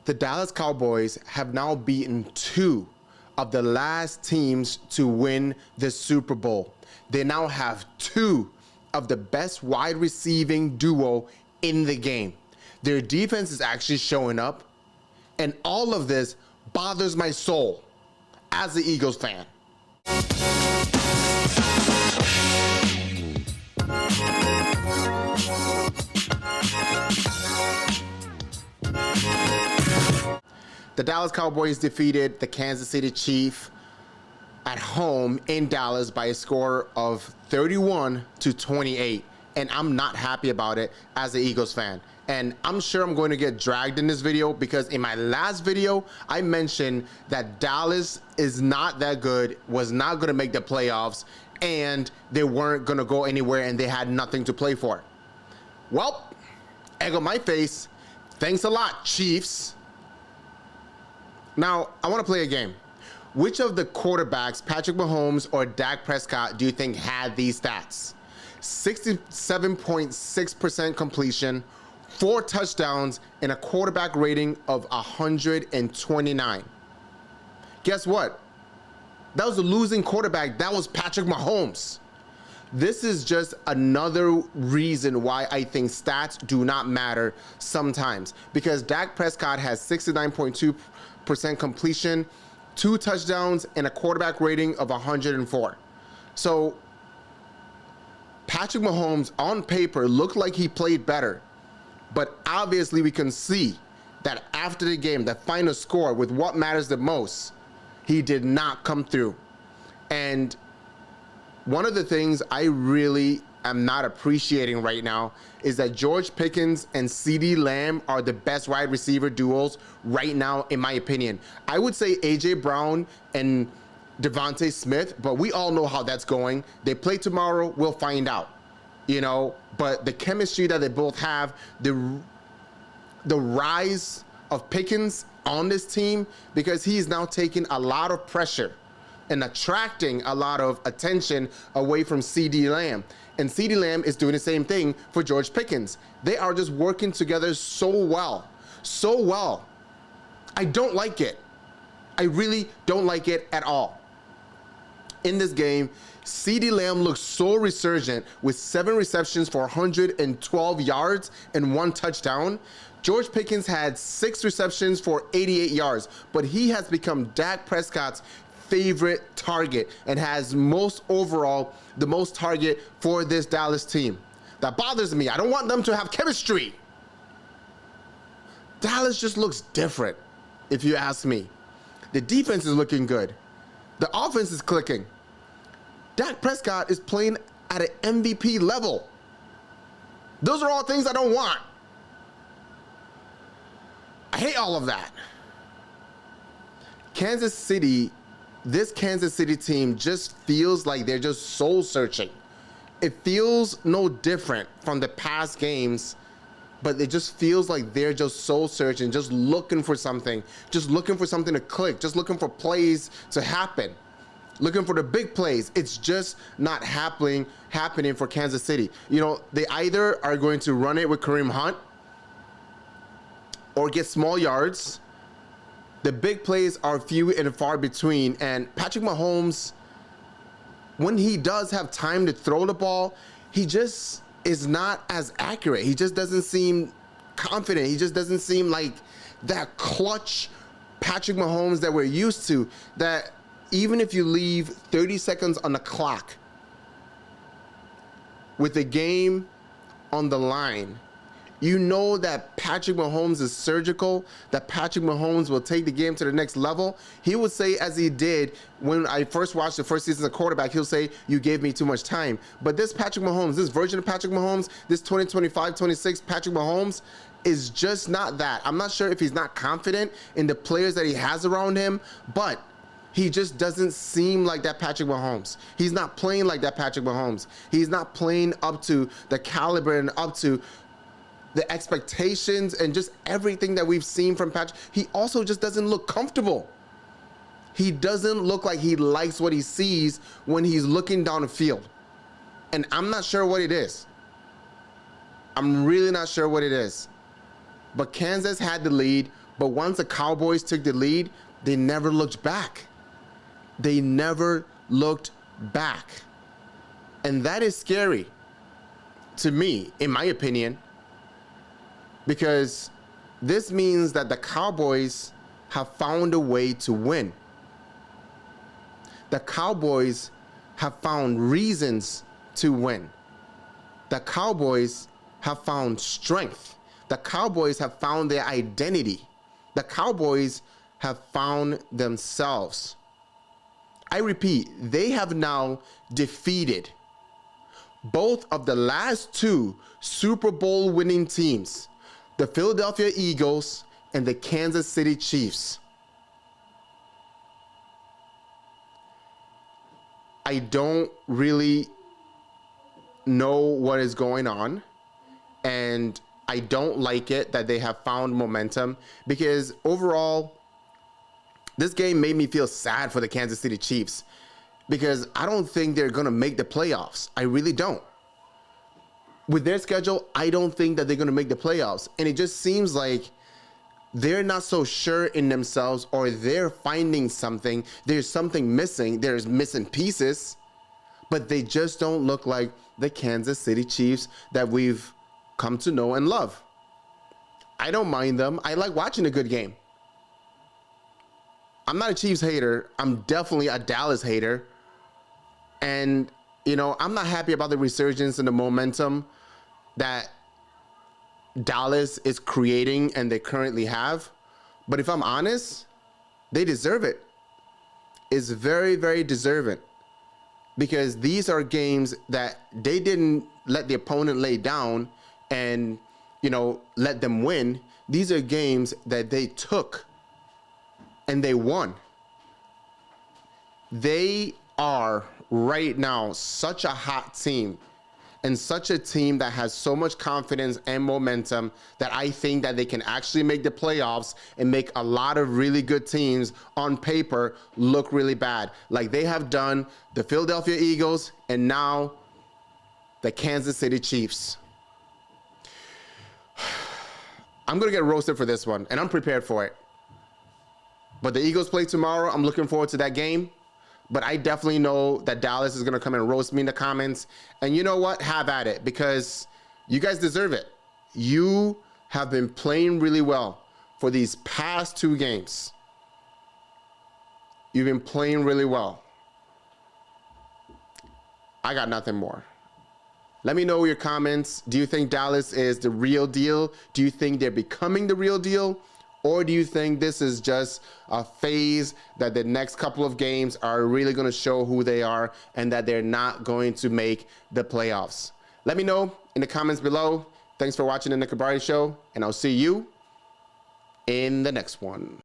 The Dallas Cowboys have now beaten 2 of the last teams to win the Super Bowl. They now have 2 of the best wide receiving duo in the game. Their defense is actually showing up, and all of this bothers my soul as an Eagles fan. The Dallas Cowboys defeated the Kansas City Chiefs at home in Dallas by a score of 31-28, and I'm not happy about it as an Eagles fan. And I'm sure I'm going to get dragged in this video because in my last video, I mentioned that Dallas is not that good, was not going to make the playoffs, and they weren't going to go anywhere, and they had nothing to play for. Well, egg on my face. Thanks a lot, Chiefs. Now, I want to play a game. Which of the quarterbacks, Patrick Mahomes or Dak Prescott, do you think had these stats? 67.6% completion, 4 touchdowns, and a quarterback rating of 129. Guess what? That was a losing quarterback. That was Patrick Mahomes. This is just another reason why I think stats do not matter sometimes. Because Dak Prescott has 69.2% completion, 2 touchdowns, and a quarterback rating of 104. So Patrick Mahomes on paper looked like he played better. But obviously we can see that after the game, the final score with what matters the most, he did not come through. And one of the things I really am not appreciating right now is that George Pickens and CeeDee Lamb are the best wide receiver duos right now, in my opinion. I would say A.J. Brown and Devontae Smith, but we all know how that's going. They play tomorrow, we'll find out. You know, but the chemistry that they both have, the rise of Pickens on this team, because he's now taking a lot of pressure and attracting a lot of attention away from CeeDee Lamb. And CeeDee Lamb is doing the same thing for George Pickens. They are just working together so well. So well. I don't like it. I really don't like it at all. In this game, CeeDee Lamb looks so resurgent with 7 receptions for 112 yards and 1 touchdown. George Pickens had 6 receptions for 88 yards, but he has become Dak Prescott's favorite target and has the most target for this Dallas team. That bothers me. I don't want them to have chemistry. Dallas just looks different, if you ask me. The defense is looking good. The offense is clicking. Dak Prescott is playing at an MVP level. Those are all things I don't want. I hate all of that. This Kansas City team just feels like they're just soul searching. It feels no different from the past games, but it just feels like they're just soul searching, just looking for something to click, just looking for plays to happen. Looking for the big plays. It's just not happening for Kansas City. You know, they either are going to run it with Kareem Hunt or get small yards. The big plays are few and far between. And Patrick Mahomes, when he does have time to throw the ball, he just is not as accurate. He just doesn't seem confident. He just doesn't seem like that clutch Patrick Mahomes that we're used to, that even if you leave 30 seconds on the clock with the game on the line, you know that Patrick Mahomes is surgical, that Patrick Mahomes will take the game to the next level. He would say, as he did when I first watched the first season of quarterback, he'll say, "You gave me too much time." But this Patrick Mahomes, this version of Patrick Mahomes, this 2025-26 Patrick Mahomes is just not that. I'm not sure if he's not confident in the players that he has around him, but he just doesn't seem like that Patrick Mahomes. He's not playing like that Patrick Mahomes. He's not playing up to the caliber and up to the expectations and just everything that we've seen from Patrick. He also just doesn't look comfortable. He doesn't look like he likes what he sees when he's looking down the field. And I'm not sure what it is. I'm really not sure what it is. But Kansas had the lead, but once the Cowboys took the lead, they never looked back. They never looked back. And that is scary to me, in my opinion, because this means that the Cowboys have found a way to win. The Cowboys have found reasons to win. The Cowboys have found strength. The Cowboys have found their identity. The Cowboys have found themselves. I repeat, they have now defeated both of the last two Super Bowl winning teams, the Philadelphia Eagles and the Kansas City Chiefs. I don't really know what is going on, and I don't like it that they have found momentum, because overall, this game made me feel sad for the Kansas City Chiefs, because I don't think they're going to make the playoffs. I really don't. With their schedule, I don't think that they're going to make the playoffs. And it just seems like they're not so sure in themselves, or they're finding something. There's something missing. There's missing pieces, but they just don't look like the Kansas City Chiefs that we've come to know and love. I don't mind them. I like watching a good game. I'm not a Chiefs hater. I'm definitely a Dallas hater. And, you know, I'm not happy about the resurgence and the momentum that Dallas is creating and they currently have. But if I'm honest, they deserve it. It's very, very deserving, because these are games that they didn't let the opponent lay down and, you know, let them win. These are games that they took and they won. They are right now such a hot team, and such a team that has so much confidence and momentum that I think that they can actually make the playoffs and make a lot of really good teams on paper look really bad, like they have done the Philadelphia Eagles and now the Kansas City Chiefs. I'm going to get roasted for this one, and I'm prepared for it. But the Eagles play tomorrow. I'm looking forward to that game. But I definitely know that Dallas is going to come and roast me in the comments. And you know what? Have at it, because you guys deserve it. You have been playing really well for these past two games. You've been playing really well. I got nothing more. Let me know your comments. Do you think Dallas is the real deal? Do you think they're becoming the real deal? Or do you think this is just a phase that the next couple of games are really going to show who they are and that they're not going to make the playoffs? Let me know in the comments below. Thanks for watching the Nick Cabrera Show, and I'll see you in the next one.